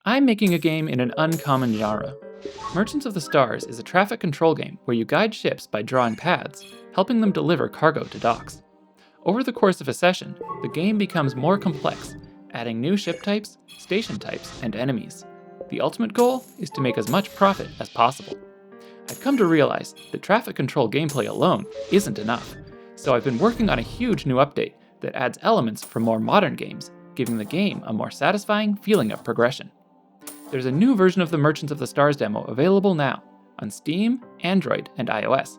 I'm making a game in an uncommon genre. Merchants of the Stars is a traffic control game where you guide ships by drawing paths, helping them deliver cargo to docks. Over the course of a session, the game becomes more complex, adding new ship types, station types, and enemies. The ultimate goal is to make as much profit as possible. I've come to realize that traffic control gameplay alone isn't enough, so I've been working on a huge new update that adds elements from more modern games, giving the game a more satisfying feeling of progression. There's a new version of the Merchants of the Stars demo available now on Steam, Android, and iOS.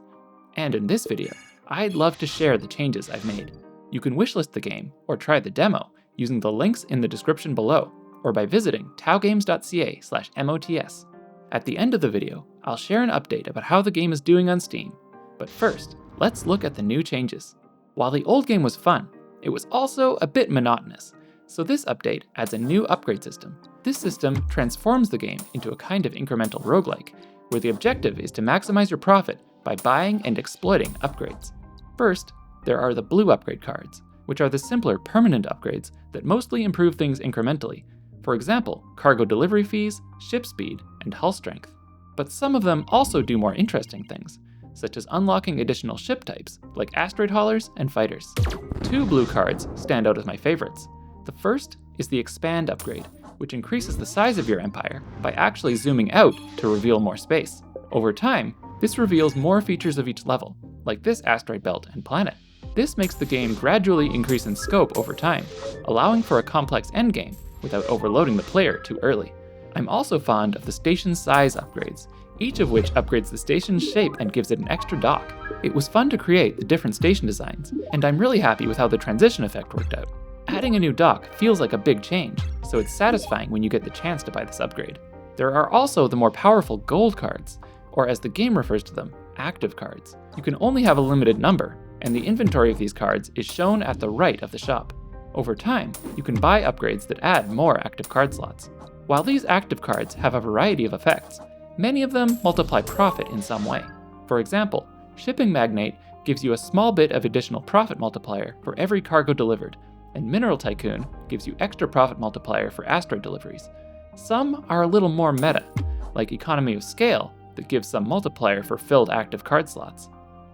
And in this video, I'd love to share the changes I've made. You can wishlist the game or try the demo using the links in the description below or by visiting taugames.ca/mots. At the end of the video, I'll share an update about how the game is doing on Steam. But first, let's look at the new changes. While the old game was fun, it was also a bit monotonous, so this update adds a new upgrade system. This system transforms the game into a kind of incremental roguelike, where the objective is to maximize your profit by buying and exploiting upgrades. First, there are the blue upgrade cards, which are the simpler permanent upgrades that mostly improve things incrementally. For example, cargo delivery fees, ship speed, and hull strength. But some of them also do more interesting things, such as unlocking additional ship types, like asteroid haulers and fighters. Two blue cards stand out as my favorites. The first is the Expand upgrade, which increases the size of your empire by actually zooming out to reveal more space. Over time, this reveals more features of each level, like this asteroid belt and planet. This makes the game gradually increase in scope over time, allowing for a complex endgame without overloading the player too early. I'm also fond of the station size upgrades, each of which upgrades the station's shape and gives it an extra dock. It was fun to create the different station designs, and I'm really happy with how the transition effect worked out. Adding a new dock feels like a big change, so it's satisfying when you get the chance to buy this upgrade. There are also the more powerful gold cards, or as the game refers to them, active cards. You can only have a limited number, and the inventory of these cards is shown at the right of the shop. Over time, you can buy upgrades that add more active card slots. While these active cards have a variety of effects, many of them multiply profit in some way. For example, Shipping Magnate gives you a small bit of additional profit multiplier for every cargo delivered, and Mineral Tycoon gives you extra profit multiplier for asteroid deliveries. Some are a little more meta, like Economy of Scale, that gives some multiplier for filled active card slots.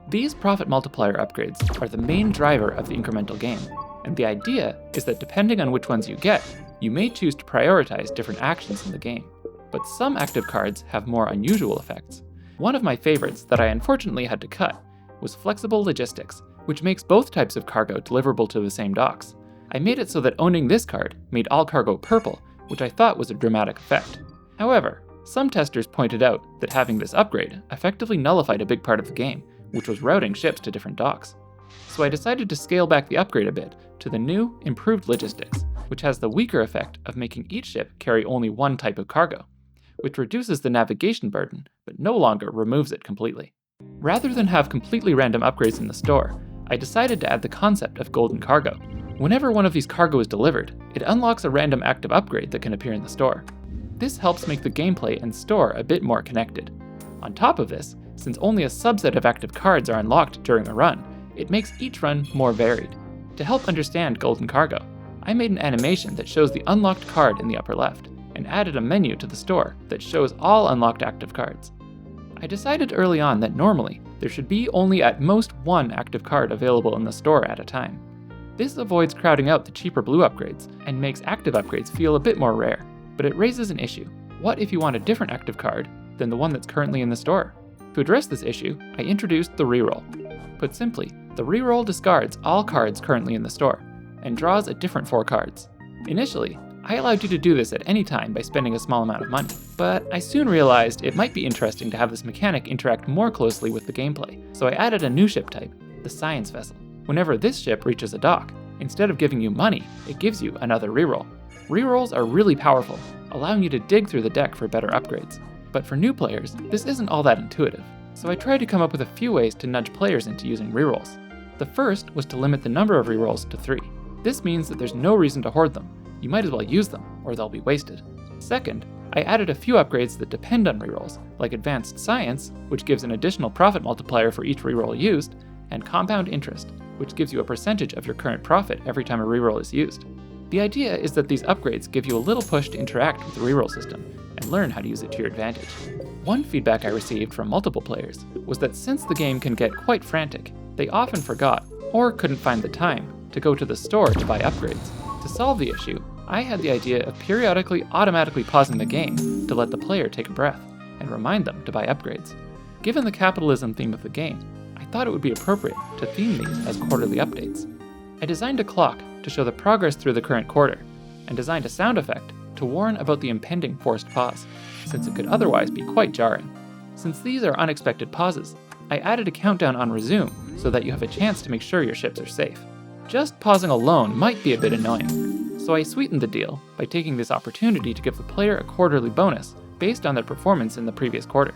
These profit multiplier upgrades are the main driver of the incremental game, and the idea is that depending on which ones you get, you may choose to prioritize different actions in the game. But some active cards have more unusual effects. One of my favorites that I unfortunately had to cut was Flexible Logistics, which makes both types of cargo deliverable to the same docks. I made it so that owning this card made all cargo purple, which I thought was a dramatic effect. However, some testers pointed out that having this upgrade effectively nullified a big part of the game, which was routing ships to different docks. So I decided to scale back the upgrade a bit to the new, improved logistics, which has the weaker effect of making each ship carry only one type of cargo, which reduces the navigation burden, but no longer removes it completely. Rather than have completely random upgrades in the store, I decided to add the concept of golden cargo. Whenever one of these cargo is delivered, it unlocks a random active upgrade that can appear in the store. This helps make the gameplay and store a bit more connected. On top of this, since only a subset of active cards are unlocked during a run, it makes each run more varied. To help understand golden cargo, I made an animation that shows the unlocked card in the upper left, and added a menu to the store that shows all unlocked active cards. I decided early on that normally, there should be only at most one active card available in the store at a time. This avoids crowding out the cheaper blue upgrades, and makes active upgrades feel a bit more rare. But it raises an issue. What if you want a different active card than the one that's currently in the store? To address this issue, I introduced the Reroll. Put simply, the Reroll discards all cards currently in the store, and draws a different 4 cards. Initially, I allowed you to do this at any time by spending a small amount of money, but I soon realized it might be interesting to have this mechanic interact more closely with the gameplay, so I added a new ship type, the Science Vessel. Whenever this ship reaches a dock, instead of giving you money, it gives you another reroll. Rerolls are really powerful, allowing you to dig through the deck for better upgrades. But for new players, this isn't all that intuitive, so I tried to come up with a few ways to nudge players into using rerolls. The first was to limit the number of rerolls to 3. This means that there's no reason to hoard them. You might as well use them, or they'll be wasted. Second, I added a few upgrades that depend on rerolls, like Advanced Science, which gives an additional profit multiplier for each reroll used, and Compound Interest, which gives you a percentage of your current profit every time a reroll is used. The idea is that these upgrades give you a little push to interact with the reroll system and learn how to use it to your advantage. One feedback I received from multiple players was that since the game can get quite frantic, they often forgot, or couldn't find the time, to go to the store to buy upgrades. To solve the issue, I had the idea of periodically automatically pausing the game to let the player take a breath and remind them to buy upgrades. Given the capitalism theme of the game, I thought it would be appropriate to theme these as quarterly updates. I designed a clock to show the progress through the current quarter, and designed a sound effect to warn about the impending forced pause, since it could otherwise be quite jarring. Since these are unexpected pauses, I added a countdown on resume so that you have a chance to make sure your ships are safe. Just pausing alone might be a bit annoying, so I sweetened the deal by taking this opportunity to give the player a quarterly bonus based on their performance in the previous quarter.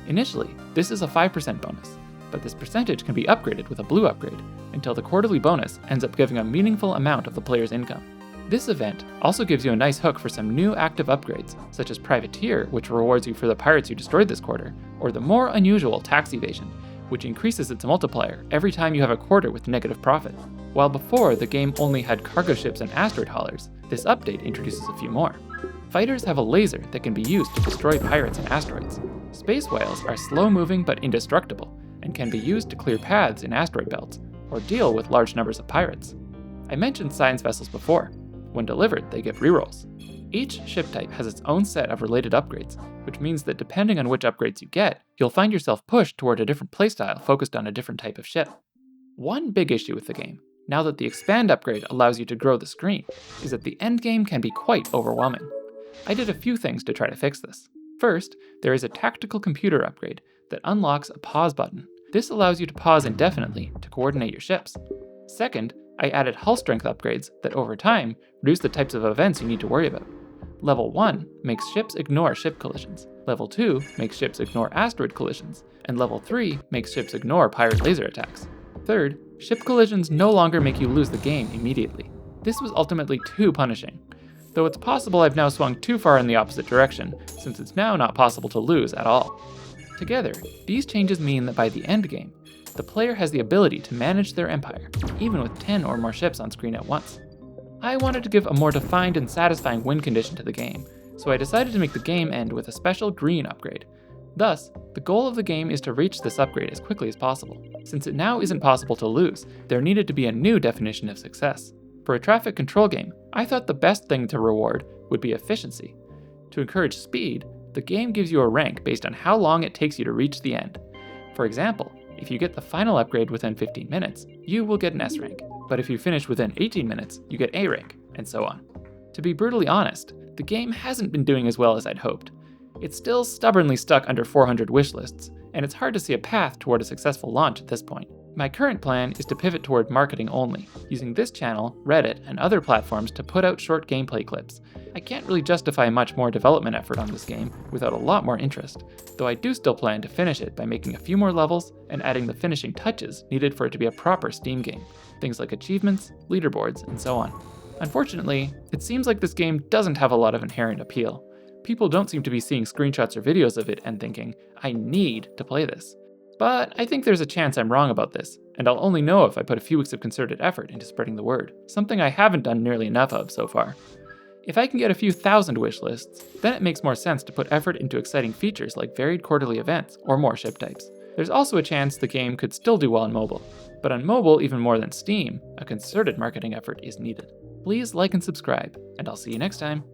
Initially, this is a 5% bonus, but this percentage can be upgraded with a blue upgrade until the quarterly bonus ends up giving a meaningful amount of the player's income. This event also gives you a nice hook for some new active upgrades, such as Privateer, which rewards you for the pirates you destroyed this quarter, or the more unusual Tax Evasion, which increases its multiplier every time you have a quarter with negative profit. While before the game only had cargo ships and asteroid haulers, this update introduces a few more. Fighters have a laser that can be used to destroy pirates and asteroids. Space whales are slow-moving but indestructible, and can be used to clear paths in asteroid belts, or deal with large numbers of pirates. I mentioned science vessels before. When delivered, they give rerolls. Each ship type has its own set of related upgrades, which means that depending on which upgrades you get, you'll find yourself pushed toward a different playstyle focused on a different type of ship. One big issue with the game, now that the expand upgrade allows you to grow the screen, is that the endgame can be quite overwhelming. I did a few things to try to fix this. First, there is a tactical computer upgrade that unlocks a pause button. This allows you to pause indefinitely to coordinate your ships. Second, I added hull strength upgrades that over time reduce the types of events you need to worry about. Level 1 makes ships ignore ship collisions. Level 2 makes ships ignore asteroid collisions. And Level 3 makes ships ignore pirate laser attacks. Third, ship collisions no longer make you lose the game immediately. This was ultimately too punishing, though it's possible I've now swung too far in the opposite direction, since it's now not possible to lose at all. Together, these changes mean that by the end game, the player has the ability to manage their empire, even with 10 or more ships on screen at once. I wanted to give a more defined and satisfying win condition to the game, so I decided to make the game end with a special green upgrade. Thus, the goal of the game is to reach this upgrade as quickly as possible. Since it now isn't possible to lose, there needed to be a new definition of success. For a traffic control game, I thought the best thing to reward would be efficiency. To encourage speed, the game gives you a rank based on how long it takes you to reach the end. For example, if you get the final upgrade within 15 minutes, you will get an S rank, but if you finish within 18 minutes, you get A rank, and so on. To be brutally honest, the game hasn't been doing as well as I'd hoped. It's still stubbornly stuck under 400 wishlists, and it's hard to see a path toward a successful launch at this point. My current plan is to pivot toward marketing only, using this channel, Reddit, and other platforms to put out short gameplay clips. I can't really justify much more development effort on this game without a lot more interest, though I do still plan to finish it by making a few more levels and adding the finishing touches needed for it to be a proper Steam game, things like achievements, leaderboards, and so on. Unfortunately, it seems like this game doesn't have a lot of inherent appeal. People don't seem to be seeing screenshots or videos of it and thinking, I need to play this. But I think there's a chance I'm wrong about this, and I'll only know if I put a few weeks of concerted effort into spreading the word, something I haven't done nearly enough of so far. If I can get a few thousand wish lists, then it makes more sense to put effort into exciting features like varied quarterly events or more ship types. There's also a chance the game could still do well on mobile, but on mobile even more than Steam, a concerted marketing effort is needed. Please like and subscribe, and I'll see you next time.